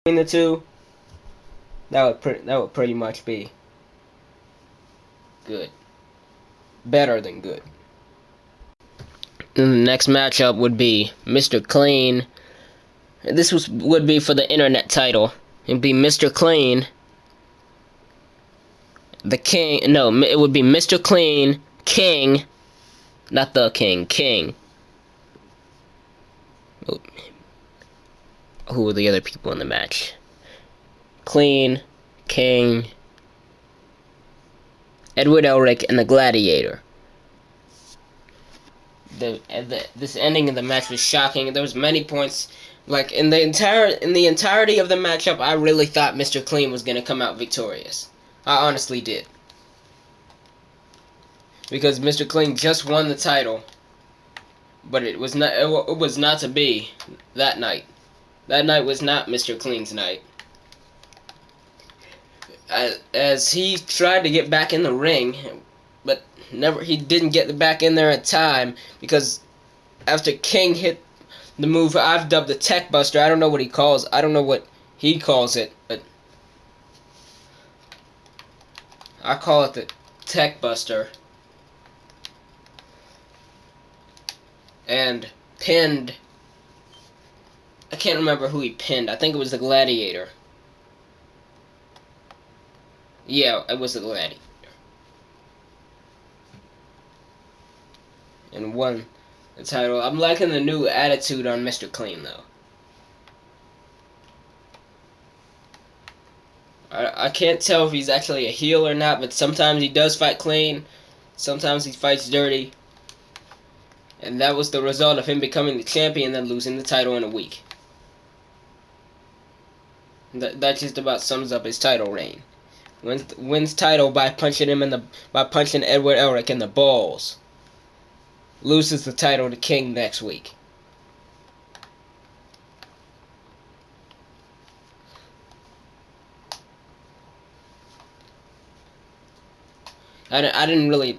between the two, that would pretty much be good, better than good. And the next matchup would be Mr. Clean. This would be for the internet title. It'd be Mr. Clean, the King. No, it would be Mr. Clean, King, not the King, King. Who were the other people in the match? Clean, King, Edward Elric, and the Gladiator. This ending of the match was shocking. There was many points, like in the entirety of the matchup, I really thought Mr. Clean was gonna come out victorious. I honestly did, because Mr. Clean just won the title, but it was not. It was not to be that night. That night was not Mr. Clean's night. As he tried to get back in the ring, but he didn't get back in there in time, because after King hit the move I've dubbed the Tech Buster, I don't know what he calls it, but I call it the Tech Buster, and pinned, I can't remember who he pinned. I think it was the Gladiator. Yeah, it was the Gladiator. And won the title. I'm liking the new attitude on Mr. Clean, though. I can't tell if he's actually a heel or not, but sometimes he does fight clean, sometimes he fights dirty. And that was the result of him becoming the champion and then losing the title in a week. That just about sums up his title reign. Wins title by punching Edward Elric in the balls. Loses the title to King next week. I didn't really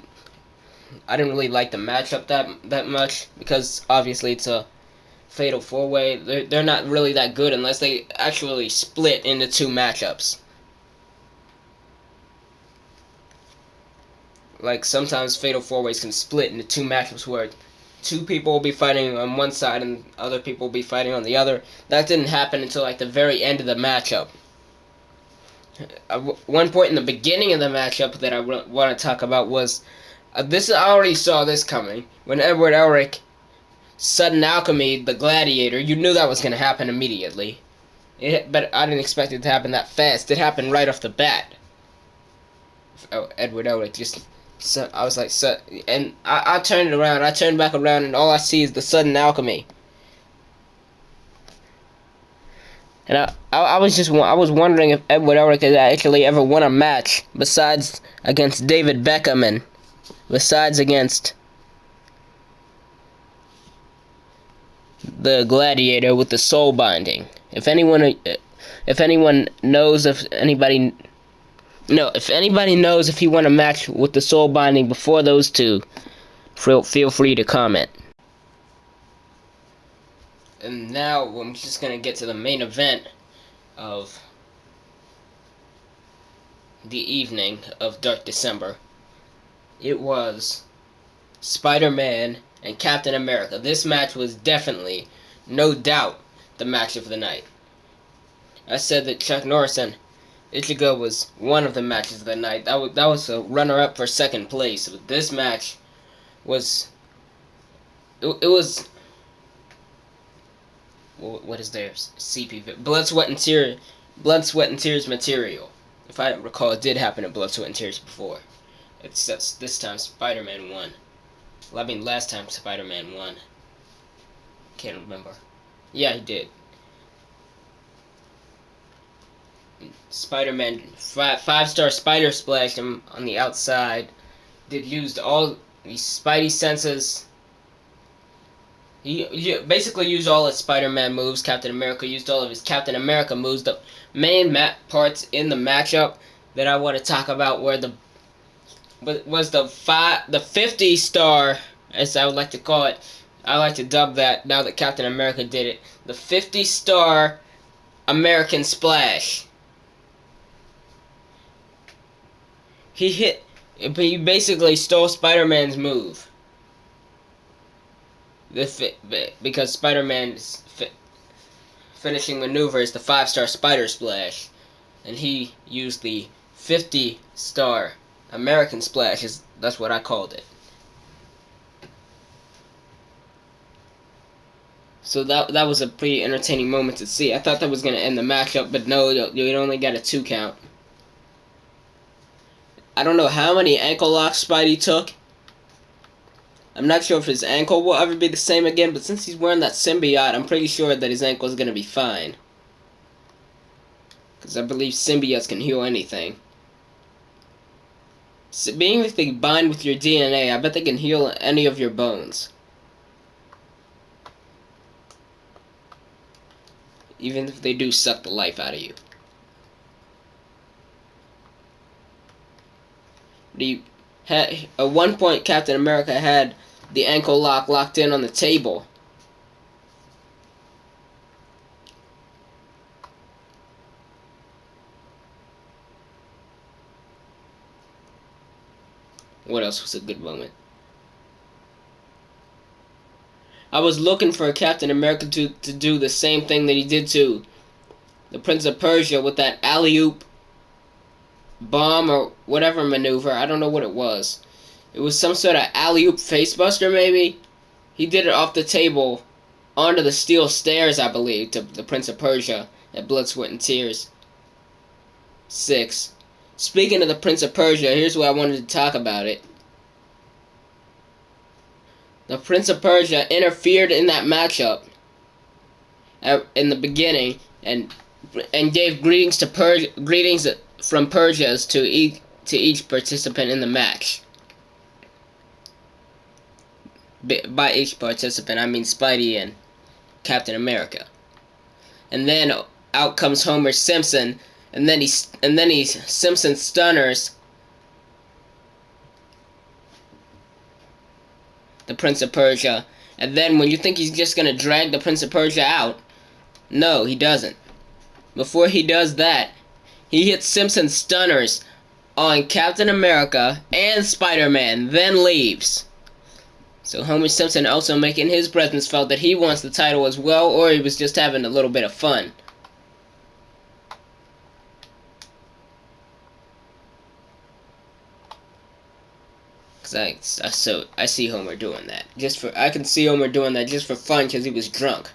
like the matchup that much, because obviously it's a fatal 4-way. They're not really that good unless they actually split into two matchups. Like, sometimes fatal 4-ways can split into two matchups where two people will be fighting on one side and other people will be fighting on the other. That didn't happen until like the very end of the matchup. One point in the beginning of the matchup that I want to talk about was I already saw this coming. When Edward Elric sudden alchemy the Gladiator, you knew that was going to happen immediately. But I didn't expect it to happen that fast. It happened right off the bat. Edward Elric just... So I was like, and I turned it around. I turned back around, and all I see is the sudden alchemy. And I was wondering if Edward Elric had actually ever won a match besides against David Beckham and besides against the Gladiator with the soul binding. If anyone knows if anybody. No, if anybody knows if he won a match with the soul binding before those two, feel free to comment. And now I'm just going to get to the main event of the evening of Dark December. It was Spider-Man and Captain America. This match was definitely, no doubt, the match of the night. I said that Chuck Norris and Ichigo was one of the matches of the night. That was a runner-up for second place. But this match was... It was... What is there? CP... Blood, Sweat, and Tears material. If I recall, it did happen in Blood, Sweat, and Tears before. Except this time Spider-Man won. Well, I mean, last time Spider-Man won. Can't remember. Yeah, he did. Spider-Man, five-star Spider Splash him on the outside. Used all his Spidey senses. He basically used all his Spider-Man moves. Captain America used all of his Captain America moves. The main parts in the matchup that I want to talk about was the 50-star, as I would like to call it. I like to dub that now that Captain America did it. The 50-star American Splash. He basically stole Spider-Man's move. Because Spider-Man's finishing maneuver is the 5-star Spider Splash, and he used the 50-star American Splash. That's what I called it. So that was a pretty entertaining moment to see. I thought that was going to end the matchup, but no, you only got a 2 count. I don't know how many ankle locks Spidey took. I'm not sure if his ankle will ever be the same again, but since he's wearing that symbiote, I'm pretty sure that his ankle is going to be fine. Because I believe symbiotes can heal anything. So being that they bind with your DNA, I bet they can heal any of your bones. Even if they do suck the life out of you. At one point, Captain America had the ankle lock locked in on the table. What else was a good moment? I was looking for Captain America to do the same thing that he did to the Prince of Persia with that alley-oop bomb or whatever maneuver. I don't know what it was. It was some sort of alley-oop facebuster, maybe? He did it off the table onto the steel stairs, I believe, to the Prince of Persia at Blood, Sweat, and Tears 6. Speaking of the Prince of Persia, here's what I wanted to talk about it. The Prince of Persia interfered in that matchup in the beginning and gave greetings from Persias to each participant in the match. By each participant, I mean Spidey and Captain America. And then out comes Homer Simpson, and then he Simpson stunners the Prince of Persia. And then when you think he's just gonna drag the Prince of Persia out, no, he doesn't. Before he does that, he hits Simpson stunners on Captain America and Spider-Man, then leaves. So Homer Simpson also making his presence felt that he wants the title as well, or he was just having a little bit of fun. Because I see Homer doing that. I can see Homer doing that just for fun because he was drunk.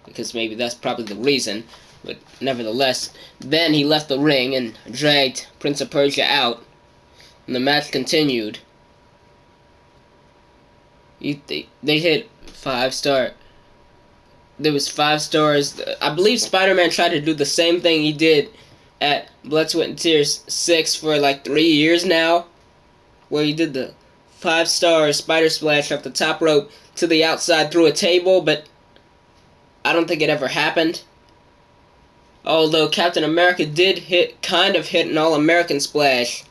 Because maybe that's probably the reason. But nevertheless, then he left the ring and dragged Prince of Persia out. And the match continued. They hit 5-star. There was 5 stars. I believe Spider-Man tried to do the same thing he did at Blood, Sweat, and Tears 6 for like 3 years now, where he did the 5-star Spider Splash off the top rope to the outside through a table, but I don't think it ever happened. Although Captain America did kind of hit an All-American Splash